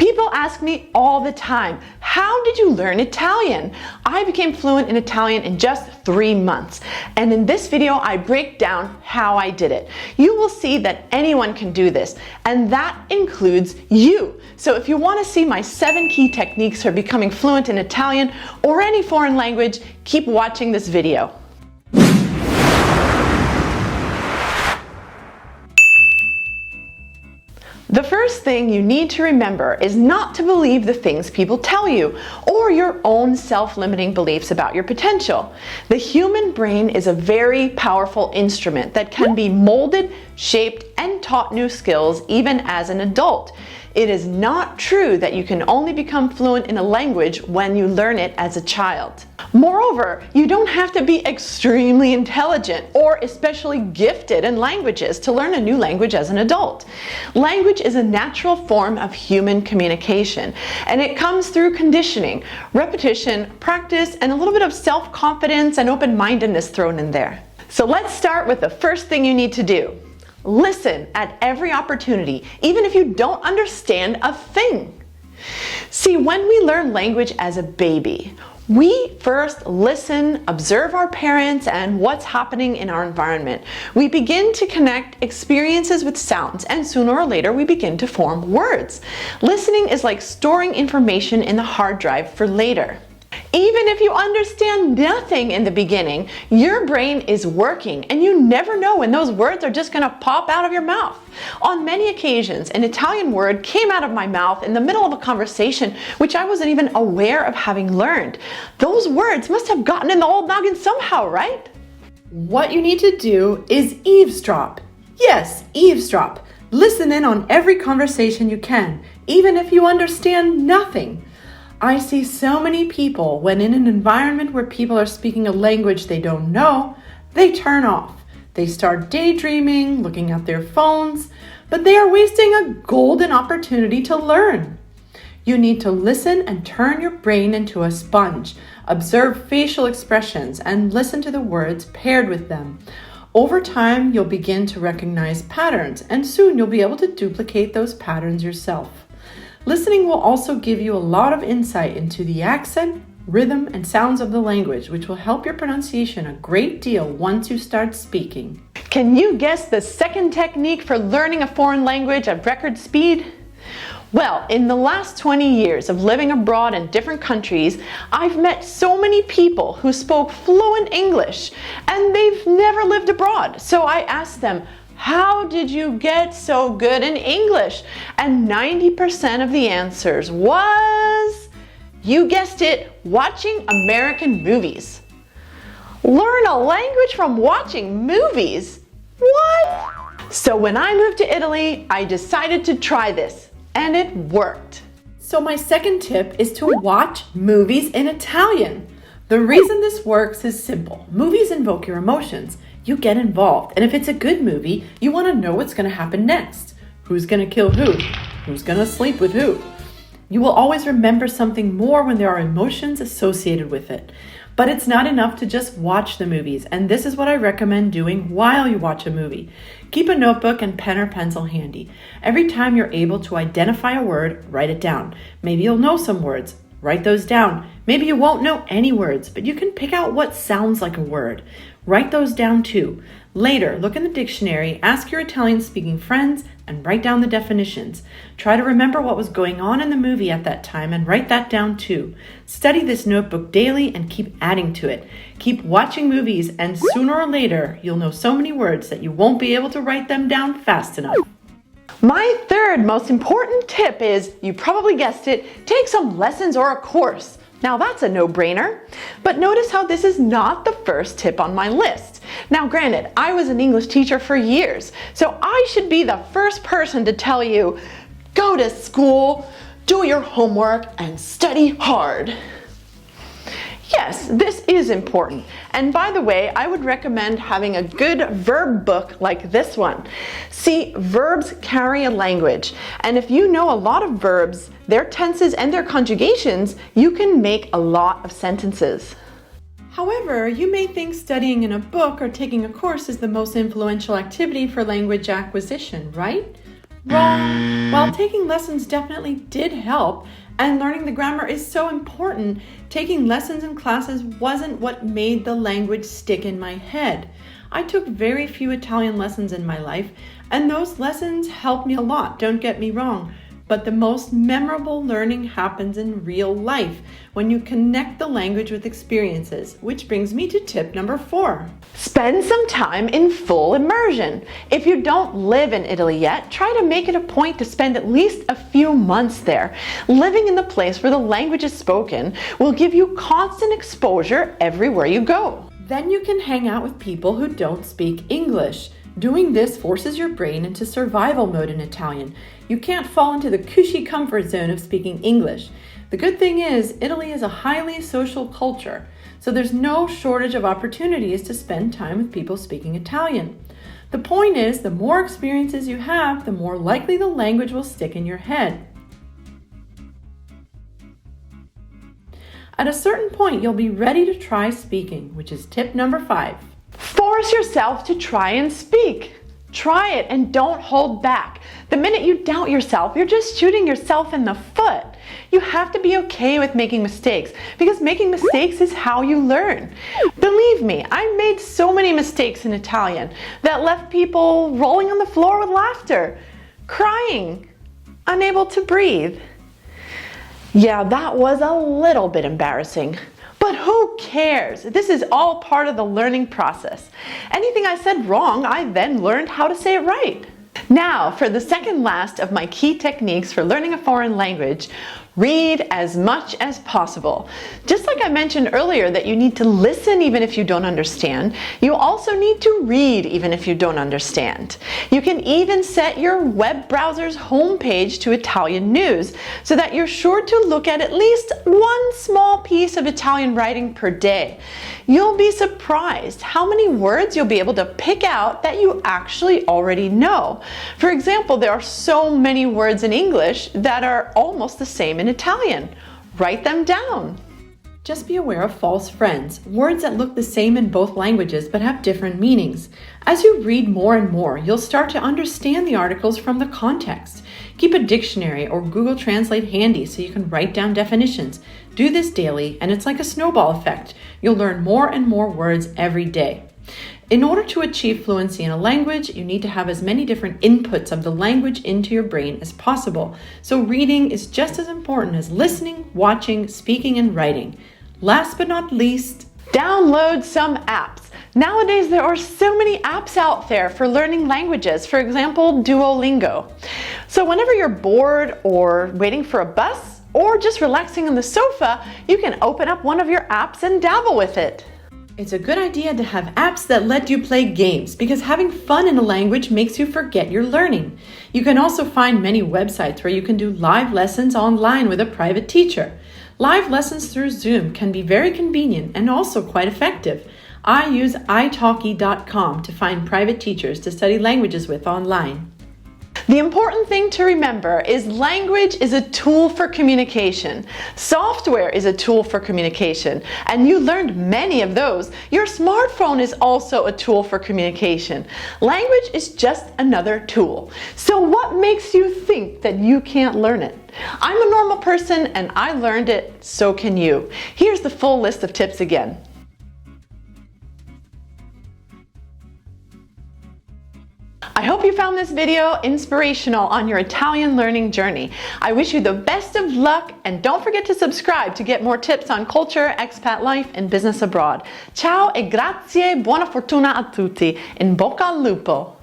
People ask me all the time, how did you learn Italian? I became fluent in Italian in just 3 months. And in this video, I break down how I did it. You will see that anyone can do this, and that includes you. So if you want to see my 7 key techniques for becoming fluent in Italian or any foreign language, keep watching this video. The first thing you need to remember is not to believe the things people tell you or your own self-limiting beliefs about your potential. The human brain is a very powerful instrument that can be molded, shaped, and taught new skills even as an adult. It is not true that you can only become fluent in a language when you learn it as a child. Moreover, you don't have to be extremely intelligent or especially gifted in languages to learn a new language as an adult. Language is a natural form of human communication, and it comes through conditioning, repetition, practice, and a little bit of self-confidence and open-mindedness thrown in there. So let's start with the first thing you need to do. Listen at every opportunity, even if you don't understand a thing. See, when we learn language as a baby, we first listen, observe our parents and what's happening in our environment. We begin to connect experiences with sounds, and sooner or later we begin to form words. Listening is like storing information in the hard drive for later. Even if you understand nothing in the beginning, your brain is working, and you never know when those words are just going to pop out of your mouth. On many occasions, an Italian word came out of my mouth in the middle of a conversation which I wasn't even aware of having learned. Those words must have gotten in the old noggin somehow, right? What you need to do is eavesdrop. Yes, eavesdrop. Listen in on every conversation you can, even if you understand nothing. I see so many people when in an environment where people are speaking a language they don't know, they turn off. They start daydreaming, looking at their phones, but they are wasting a golden opportunity to learn. You need to listen and turn your brain into a sponge. Observe facial expressions and listen to the words paired with them. Over time, you'll begin to recognize patterns, and soon you'll be able to duplicate those patterns yourself. Listening will also give you a lot of insight into the accent, rhythm, and sounds of the language, which will help your pronunciation a great deal once you start speaking. Can you guess the second technique for learning a foreign language at record speed? Well, in the last 20 years of living abroad in different countries, I've met so many people who spoke fluent English, and they've never lived abroad. So I asked them, how did you get so good in English? And 90% of the answers was, you guessed it, watching American movies. Learn a language from watching movies? What? So when I moved to Italy, I decided to try this, and it worked. So my second tip is to watch movies in Italian. The reason this works is simple. Movies invoke your emotions. You get involved, and if it's a good movie, you want to know what's going to happen next. Who's going to kill who? Who's going to sleep with who? You will always remember something more when there are emotions associated with it. But it's not enough to just watch the movies, and this is what I recommend doing while you watch a movie. Keep a notebook and pen or pencil handy. Every time you're able to identify a word, write it down. Maybe you'll know some words. Write those down. Maybe you won't know any words, but you can pick out what sounds like a word. Write those down too. Later, look in the dictionary, ask your Italian-speaking friends, and write down the definitions. Try to remember what was going on in the movie at that time and write that down too. Study this notebook daily and keep adding to it. Keep watching movies, and sooner or later, you'll know so many words that you won't be able to write them down fast enough. My third most important tip is, you probably guessed it, take some lessons or a course. Now that's a no-brainer, but notice how this is not the first tip on my list. Now granted, I was an English teacher for years, so I should be the first person to tell you, go to school, do your homework, and study hard. Yes, this is important. And by the way, I would recommend having a good verb book like this one. See, verbs carry a language. And if you know a lot of verbs, their tenses and their conjugations, you can make a lot of sentences. However, you may think studying in a book or taking a course is the most influential activity for language acquisition, right? Wrong. While taking lessons definitely did help, and learning the grammar is so important, taking lessons in classes wasn't what made the language stick in my head. I took very few Italian lessons in my life, and those lessons helped me a lot, don't get me wrong. But the most memorable learning happens in real life, when you connect the language with experiences, which brings me to tip number 4. Spend some time in full immersion. If you don't live in Italy yet, try to make it a point to spend at least a few months there. Living in the place where the language is spoken will give you constant exposure everywhere you go. Then you can hang out with people who don't speak English. Doing this forces your brain into survival mode in Italian. You can't fall into the cushy comfort zone of speaking English. The good thing is, Italy is a highly social culture, so there's no shortage of opportunities to spend time with people speaking Italian. The point is, the more experiences you have, the more likely the language will stick in your head. At a certain point, you'll be ready to try speaking, which is tip number 5. Force yourself to try and speak. Try it and don't hold back. The minute you doubt yourself, you're just shooting yourself in the foot. You have to be okay with making mistakes, because making mistakes is how you learn. Believe me, I made so many mistakes in Italian that left people rolling on the floor with laughter, crying, unable to breathe. Yeah, that was a little bit embarrassing. But who cares? This is all part of the learning process. Anything I said wrong, I then learned how to say it right. Now, for the second last of my key techniques for learning a foreign language, read as much as possible. Just like I mentioned earlier that you need to listen even if you don't understand, you also need to read even if you don't understand. You can even set your web browser's homepage to Italian news so that you're sure to look at least one small piece of Italian writing per day. You'll be surprised how many words you'll be able to pick out that you actually already know. For example, there are so many words in English that are almost the same in Italian. Write them down. Just be aware of false friends, words that look the same in both languages but have different meanings. As you read more and more, you'll start to understand the articles from the context. Keep a dictionary or Google Translate handy so you can write down definitions. Do this daily, and it's like a snowball effect. You'll learn more and more words every day. In order to achieve fluency in a language, you need to have as many different inputs of the language into your brain as possible. So reading is just as important as listening, watching, speaking, and writing. Last but not least, download some apps. Nowadays, there are so many apps out there for learning languages. For example, Duolingo. So whenever you're bored or waiting for a bus or just relaxing on the sofa, you can open up one of your apps and dabble with it. It's a good idea to have apps that let you play games, because having fun in a language makes you forget you're learning. You can also find many websites where you can do live lessons online with a private teacher. Live lessons through Zoom can be very convenient and also quite effective. I use italki.com to find private teachers to study languages with online. The important thing to remember is language is a tool for communication. Software is a tool for communication, and you learned many of those. Your smartphone is also a tool for communication. Language is just another tool. So what makes you think that you can't learn it? I'm a normal person and I learned it, so can you. Here's the full list of tips again. I hope you found this video inspirational on your Italian learning journey. I wish you the best of luck, and don't forget to subscribe to get more tips on culture, expat life, and business abroad. Ciao e grazie, buona fortuna a tutti. In bocca al lupo.